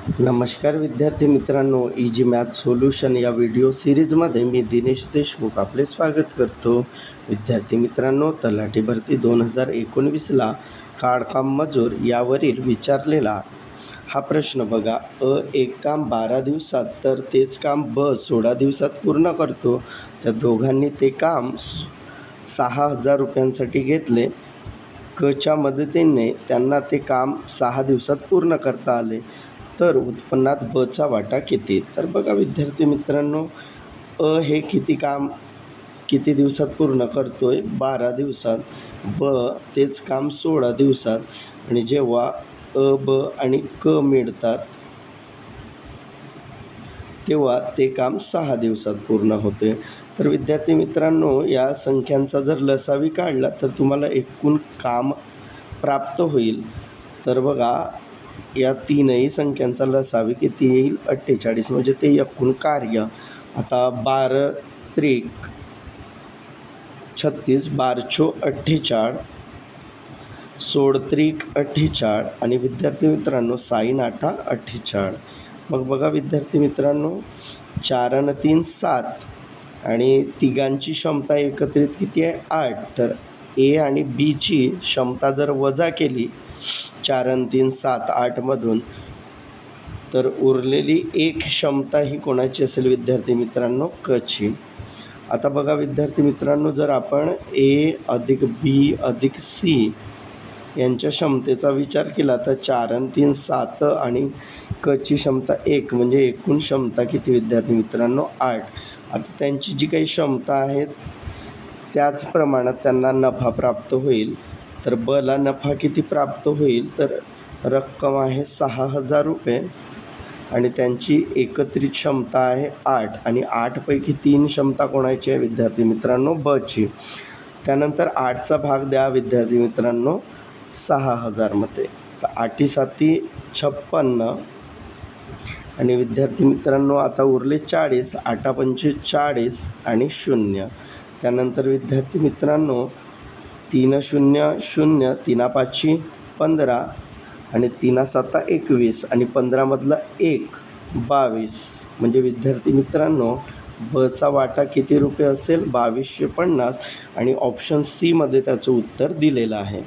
नमस्कार विद्यार्थी मित्रांनो, इजी मॅथ सोल्यूशन या व्हिडिओ सिरीजमध्ये मी दिनेश देशमुख आपले स्वागत करतो. विद्यार्थी मित्रांनो, तलाठी भरती 2019ला काढकाम मजूर यावरील विचारलेला हा प्रश्न बघा. एक काम 12 दिवसात तर तेच काम ब 16 दिवसात पूर्ण करतो. त्या दोघांनी ते काम 6,000 रुपयांसाठी घेतले. क च्या मदतीने त्यांना ते काम 6 दिवसात पूर्ण करता आले, तर उत्पन्नात ब चा वाटा किती? तर बघा विद्यार्थी मित्रांनो, हे किती दिवसात पूर्ण करतोय? 12 दिवसात. ब तेच काम 16 दिवसात. आणि जेव्हा ब आणि क मिळतात तेव्हा ते काम 6 दिवसात पूर्ण होते. तर विद्यार्थी मित्रांनो, या संख्यांचा जर लसावी काढला तर तुम्हाला एकूण काम प्राप्त होईल. तर बघा, या तीनही संख्यांचा लसावी किती येईल? 48. म्हणजे ते एकूण कार्य. आता 12 त्रिक 36, 12 48, 16 त्रिक 48 आणि विद्यार्थी मित्रांनो 6 8 48. मग बघा विद्यार्थी मित्रांनो, 4 आणि 3 7 आणि तिघांची क्षमता एकत्रित किती आहे? 8. तर ए आणि बी ची क्षमता जर वजा केली 4 आणि 3 7 8 मधून, तर उरलेली एक क्षमता ही कोणाची असेल विद्यार्थी मित्रांनो? क ची. आता बघा विद्यार्थी मित्रांनो, जर आपण ए अधिक बी अधिक सी यांच्या क्षमतेचा विचार केला तर 4 आणि 3 7 आणि क ची क्षमता 1, म्हणजे एकूण क्षमता किती विद्यार्थी मित्रांनो? 8. आता त्यांची जी काही क्षमता आहे त्याच प्रमाणात त्यांना नफा प्राप्त होईल. तर ब ला नफा किती प्राप्त होईल? तर रक्कम आहे 6,000 रुपये आणि त्यांची एकत्रित क्षमता आहे 8 आणि 8 पैकी 3 क्षमता कोणाची आहे विद्यार्थी मित्रांनो? ब ची. त्यानंतर 8चा भाग द्या विद्यार्थी मित्रांनो 6,000 मध्ये. तर 8 7 56 आणि विद्यार्थी मित्रांनो आता उरले 40. 8 पंचे 40 आणि 0. त्यानंतर विद्यार्थी मित्रांनो 3 0 0, 3 5 15 आणि 3 7 21 आणि 15 मधला 1 22. म्हणजे विद्यार्थी मित्रांनो, ब चा वाटा किती रुपये असेल? 2250. आणि ऑप्शन सी मध्ये त्याचं उत्तर दिलेलं आहे.